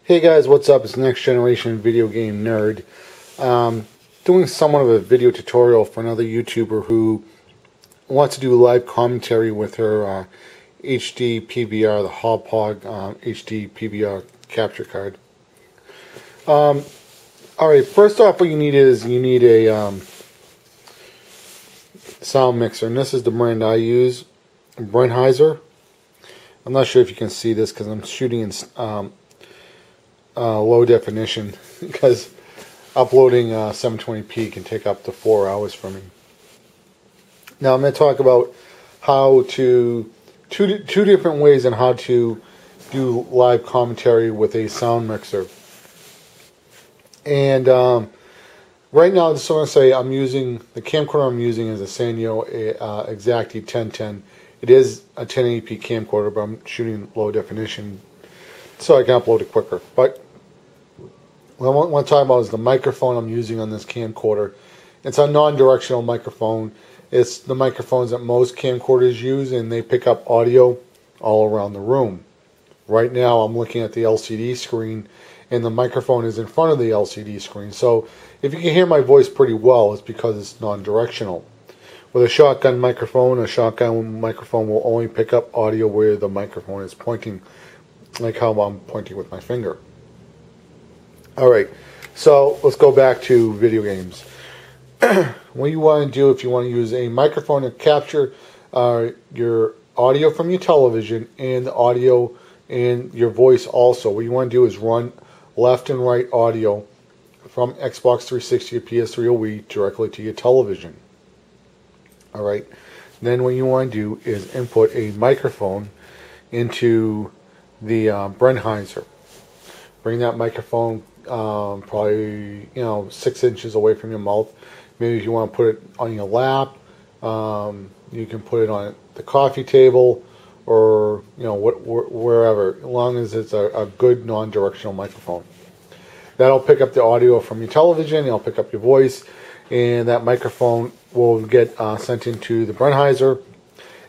Hey guys, what's up? It's Next Generation Video Game Nerd. Doing somewhat of a video tutorial for another YouTuber who wants to do live commentary with her HD-PVR, the Hauppauge HD-PVR capture card. Alright, first off what you need is a sound mixer, and this is the brand I use, Behringer. I'm not sure if you can see this because I'm shooting in low definition because uploading 720p can take up to 4 hours for me. Now I'm going to talk about how to two different ways on how to do live commentary with a sound mixer. And right now, just want to say I'm using the camcorder I'm using is a Sanyo Exactly 1010. It is a 1080p camcorder, but I'm shooting low definition so I can upload it quicker. But what I want to talk about is the microphone I'm using on this camcorder. It's a non-directional microphone. It's the microphones that most camcorders use, and they pick up audio all around the room. Right now I'm looking at the LCD screen, and the microphone is in front of the LCD screen. So if you can hear my voice pretty well, it's because it's non-directional. With a shotgun microphone will only pick up audio where the microphone is pointing, like how I'm pointing with my finger. Alright, so let's go back to video games. What you want to do if you want to use a microphone to capture your audio from your television and the audio and your voice also, what you want to do is run left and right audio from Xbox 360 or PS3 or Wii directly to your television. Alright, then what you want to do is input a microphone into the Behringer. Bring that microphone probably 6 inches away from your mouth. Maybe if you want to put it on your lap, you can put it on the coffee table or wherever, as long as it's a good non-directional microphone. That'll pick up the audio from your television, it'll pick up your voice, and that microphone will get sent into the Behringer.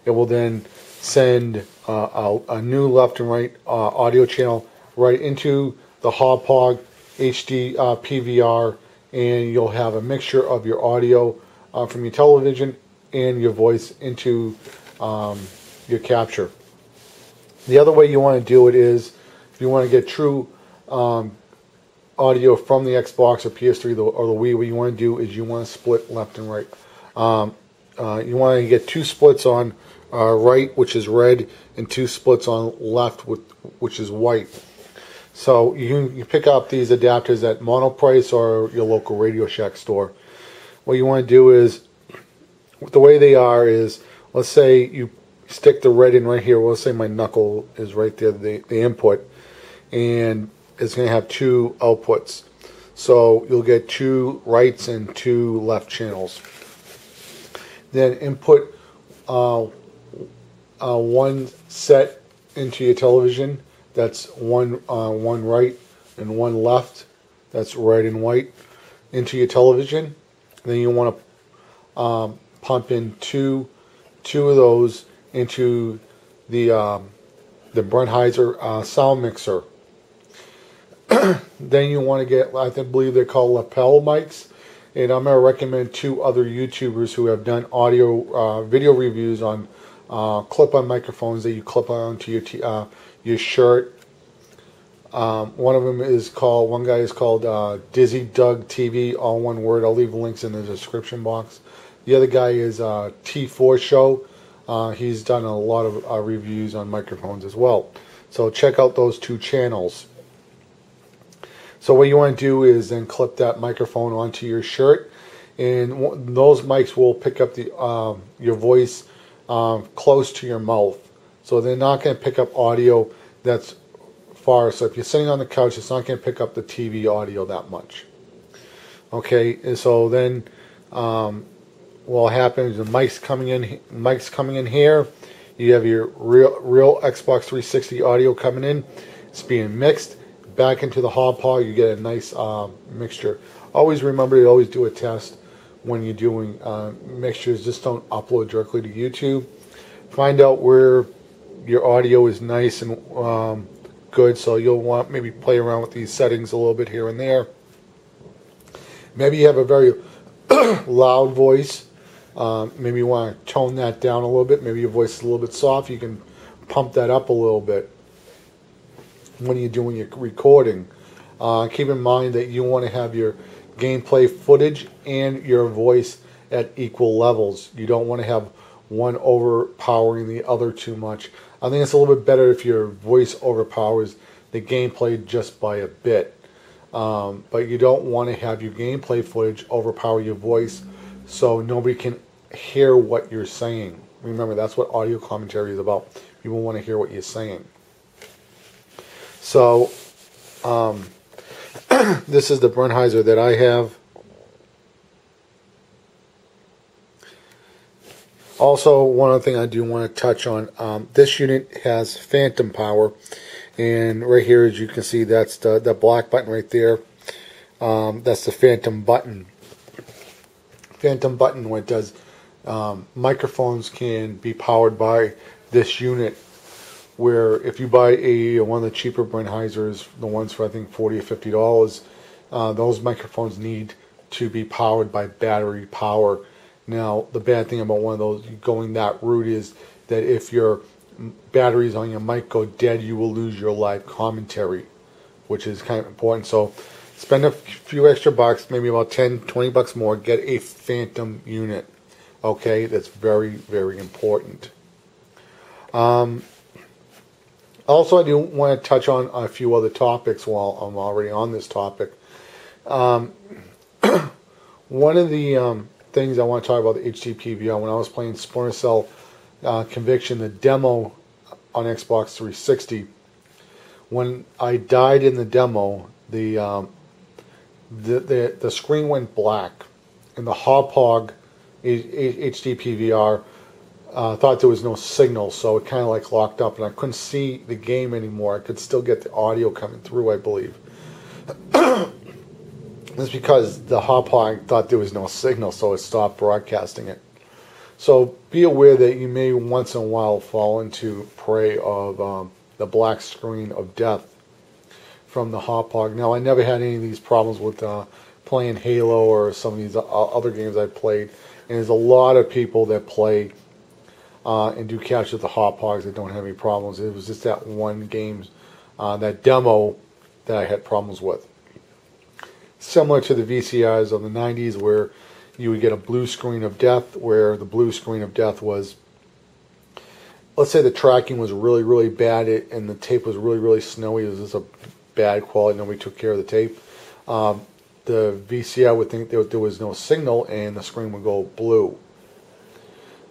It will then send a new left and right audio channel right into the Hauppauge HD PVR, and you'll have a mixture of your audio from your television and your voice into your capture. The other way you want to do it is, if you want to get true audio from the Xbox or PS3 or the Wii, what you want to do is you want to split left and right. You want to get 2 splits on right, which is red, and 2 splits on left, which is white. So you pick up these adapters at Monoprice or your local Radio Shack store. What you want to do is, the way they are is, let's say you stick the red in right here. Let's say my knuckle is right there, the input, and it's going to have 2 outputs. So you'll get 2 rights and 2 left channels. Then input one set into your television. That's one right and 1 left. That's red and white into your television. Then you want to pump in two of those into the Behringer sound mixer. Then you want to get, I believe they're called lapel mics, and I'm going to recommend 2 other YouTubers who have done audio video reviews on clip-on microphones that you clip onto your shirt. One guy is called DizzyDougTV, all one word. I'll leave links in the description box. The other guy is T4 Show. He's done a lot of reviews on microphones as well. So check out those 2 channels. So what you want to do is then clip that microphone onto your shirt, and those mics will pick up your voice close to your mouth. So they're not going to pick up audio that's far. So if you're sitting on the couch, it's not going to pick up the TV audio that much. Okay, and so then what happens, the mics coming in here, you have your real Xbox 360 audio coming in. It's being mixed back into the Hauppauge. You get a nice mixture. Always remember to always do a test when you're doing mixtures. Just don't upload directly to YouTube. Find out where your audio is nice and good. So you'll want maybe play around with these settings a little bit here and there. Maybe you have a very loud voice. Maybe you want to tone that down a little bit. Maybe your voice is a little bit soft. You can pump that up a little bit when you're doing your recording. Keep in mind that you want to have your gameplay footage and your voice at equal levels. You don't want to have one overpowering the other too much. I think it's a little bit better if your voice overpowers the gameplay just by a bit. But you don't want to have your gameplay footage overpower your voice so nobody can hear what you're saying. Remember, that's what audio commentary is about. People want to hear what you're saying. So, this is the Behringer that I have. Also, one other thing I do want to touch on, this unit has phantom power, and right here, as you can see, that's the black button right there. That's the phantom button. Phantom button, what it does, microphones can be powered by this unit, where if you buy one of the cheaper Behringers, the ones for I think $40 or $50, those microphones need to be powered by battery power. Now, the bad thing about one of those going that route is that if your batteries on your mic go dead, you will lose your live commentary, which is kind of important. So spend a few extra bucks, maybe about 10, 20 bucks more, get a phantom unit. Okay, that's very, very important. Also, I do want to touch on a few other topics while I'm already on this topic. One of the things I want to talk about the HD-PVR. When I was playing Splinter Cell Conviction, the demo on Xbox 360, when I died in the demo, the screen went black, and the Hauppauge HD-PVR thought there was no signal, so it kind of like locked up, and I couldn't see the game anymore. I could still get the audio coming through, I believe. It's because the Hauppauge thought there was no signal, so it stopped broadcasting it. So be aware that you may once in a while fall into prey of the black screen of death from the Hauppauge. Now, I never had any of these problems with playing Halo or some of these other games I played. And there's a lot of people that play and do catch with the Hauppauges that don't have any problems. It was just that one game, that demo, that I had problems with. Similar to the VCRs of the 90s, where you would get a blue screen of death, where the blue screen of death was, let's say the tracking was really, really bad, and the tape was really, really snowy. It was just a bad quality. Nobody took care of the tape. The VCR would think there was no signal, and the screen would go blue.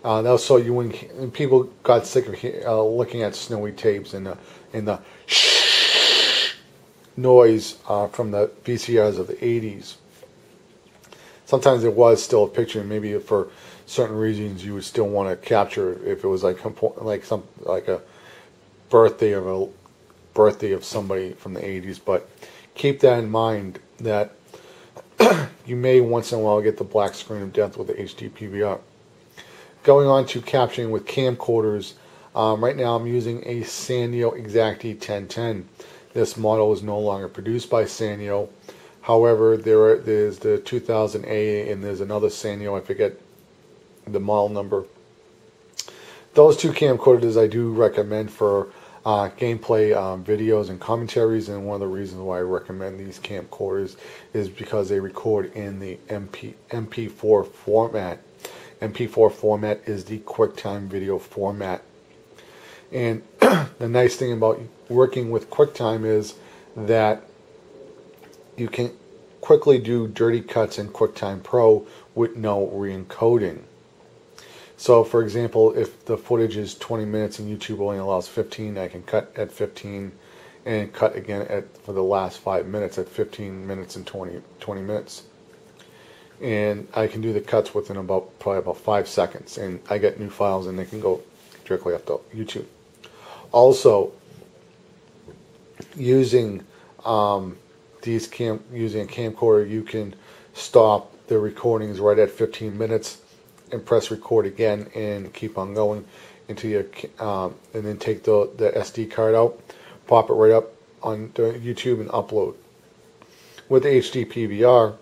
That was so you wouldn't. And people got sick of looking at snowy tapes and the noise from the VCRs of the 80s. Sometimes it was still a picture, and maybe for certain reasons you would still want to capture it if it was like a birthday of somebody from the 80s. But keep that in mind that you may once in a while get the black screen of death with the HD-PVR. Going on to capturing with camcorders, right now I'm using a Sanyo Exactly 1010. This model is no longer produced by Sanyo. However, there's the 2000A and there's another Sanyo, I forget the model number. Those two camcorders I do recommend for gameplay videos and commentaries, and one of the reasons why I recommend these camcorders is because they record in the MP4 format. MP4 format is the QuickTime video format. And the nice thing about working with QuickTime is that you can quickly do dirty cuts in QuickTime Pro with no re-encoding. So, for example, if the footage is 20 minutes and YouTube only allows 15, I can cut at 15 and cut again for the last 5 minutes at 15 minutes and 20 minutes. And I can do the cuts within probably about 5 seconds, and I get new files and they can go directly up to YouTube. Also, using using a camcorder, you can stop the recordings right at 15 minutes and press record again and keep on going until you and then take the SD card out, pop it right up, on YouTube and upload. With the HD-PVR,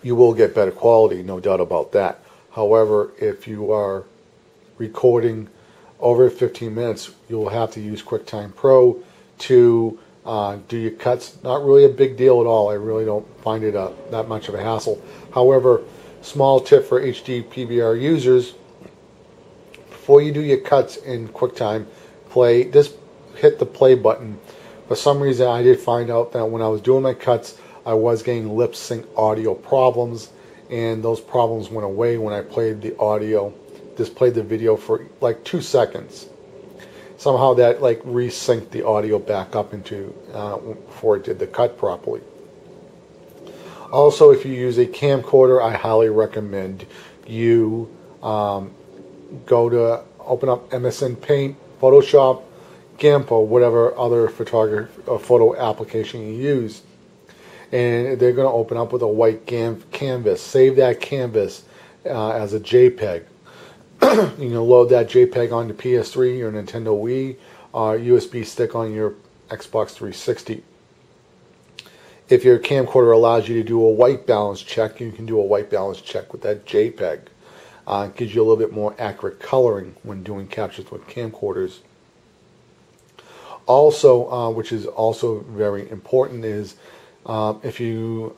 you will get better quality, no doubt about that. However, if you are recording over 15 minutes, you'll have to use QuickTime Pro to do your cuts. Not really a big deal at all. I really don't find it that much of a hassle. However, small tip for HD-PVR users: before you do your cuts in QuickTime Play, just hit the play button. For some reason, I did find out that when I was doing my cuts, I was getting lip sync audio problems, and those problems went away when I played the audio. Just played the video for like 2 seconds. Somehow that like resynced the audio back up into before it did the cut properly. Also, if you use a camcorder, I highly recommend you go to open up MSN Paint, Photoshop, GIMP, or whatever other photography or photo application you use, and they're going to open up with a white canvas. Save that canvas as a JPEG. You can load that JPEG onto PS3, your Nintendo Wii, or USB stick on your Xbox 360. If your camcorder allows you to do a white balance check, you can do a white balance check with that JPEG. It gives you a little bit more accurate coloring when doing captures with camcorders. Also, which is also very important, is if you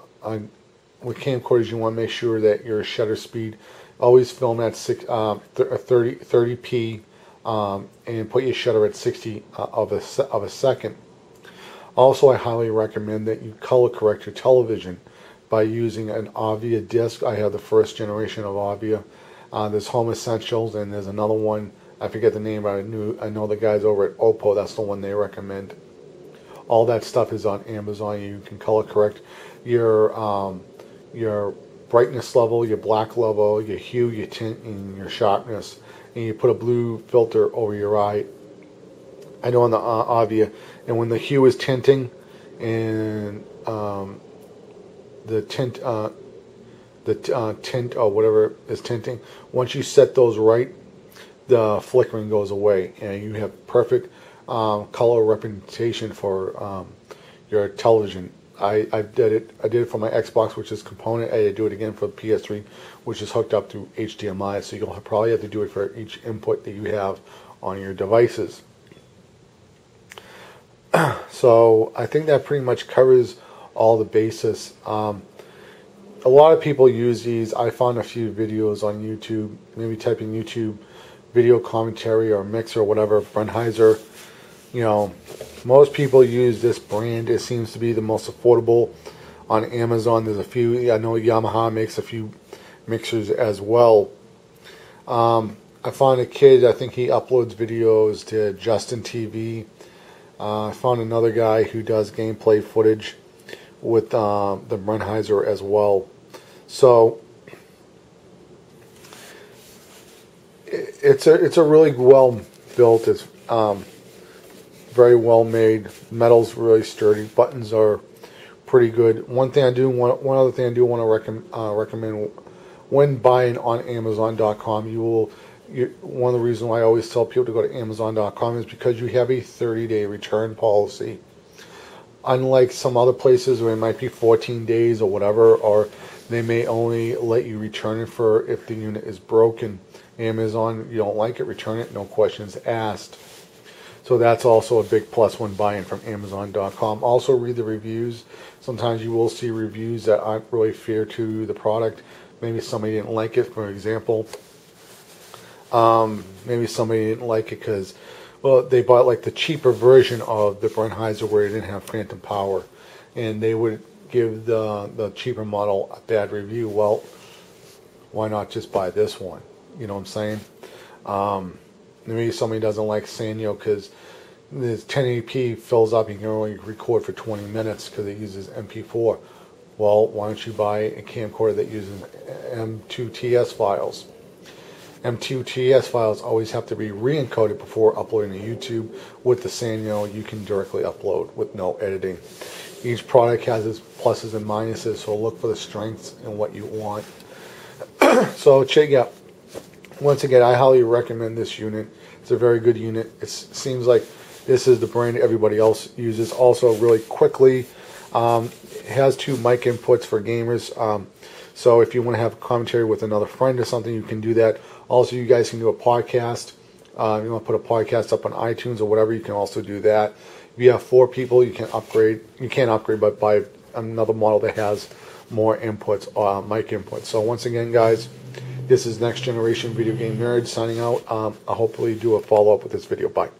with camcorders, you want to make sure that your shutter speed, always film at 30p and put your shutter at 60 of a second. Also, I highly recommend that you color correct your television by using an Avia disc. I have the first generation of Avia. There's Home Essentials, and there's another one. I forget the name, but I know the guys over at Hauppauge. That's the one they recommend. All that stuff is on Amazon. You can color correct your brightness level, your black level, your hue, your tint, and your sharpness. And you put a blue filter over your eye. I know on the Avia, and when the hue is tinting and the tint or whatever is tinting, once you set those right, the flickering goes away, and you have perfect color representation for your television. I did it for my Xbox, which is component. I do it again for the PS3, which is hooked up through HDMI. So you'll probably have to do it for each input that you have on your devices. So I think that pretty much covers all the bases. A lot of people use these. I found a few videos on YouTube. Maybe type in YouTube video commentary or mix or whatever, Brennheiser. You know, most people use this brand. It seems to be the most affordable on Amazon. There's a few. I know Yamaha makes a few mixers as well. I found a kid. I think he uploads videos to Justin TV. I found another guy who does gameplay footage with the Brennheiser as well. So it's a really well built. It's very well made. Metal's really sturdy. Buttons are pretty good. One other thing I do want to recommend when buying on Amazon.com, one of the reasons why I always tell people to go to Amazon.com is because you have a 30-day return policy. Unlike some other places where it might be 14 days or whatever, or they may only let you return it for if the unit is broken. Amazon, you don't like it, return it, no questions asked. So that's also a big plus when buying from Amazon.com. Also read the reviews. Sometimes you will see reviews that aren't really fair to the product. Maybe somebody didn't like it, for example. Maybe somebody didn't like it because, well, they bought like the cheaper version of the Brennheiser where it didn't have phantom power, and they would give the cheaper model a bad review. Well, why not just buy this one? You know what I'm saying? Maybe somebody doesn't like Sanyo because this 1080p fills up. You can only record for 20 minutes because it uses MP4. Well, why don't you buy a camcorder that uses M2TS files? M2TS files always have to be re-encoded before uploading to YouTube. With the Sanyo, you can directly upload with no editing. Each product has its pluses and minuses, so look for the strengths and what you want. So check out. Once again, I highly recommend this unit. It's a very good unit. It seems like This is the brand everybody else uses. Also, really quickly, it has 2 mic inputs for gamers. So if you want to have a commentary with another friend or something, you can do that. Also, you guys can do a podcast. You want to put a podcast up on iTunes or whatever, you can also do that. If you have 4 people, you can upgrade. You can't upgrade, but buy another model that has more inputs, mic inputs. So once again, guys, this is Next Generation Video Game Nerd signing out. I'll hopefully do a follow-up with this video. Bye.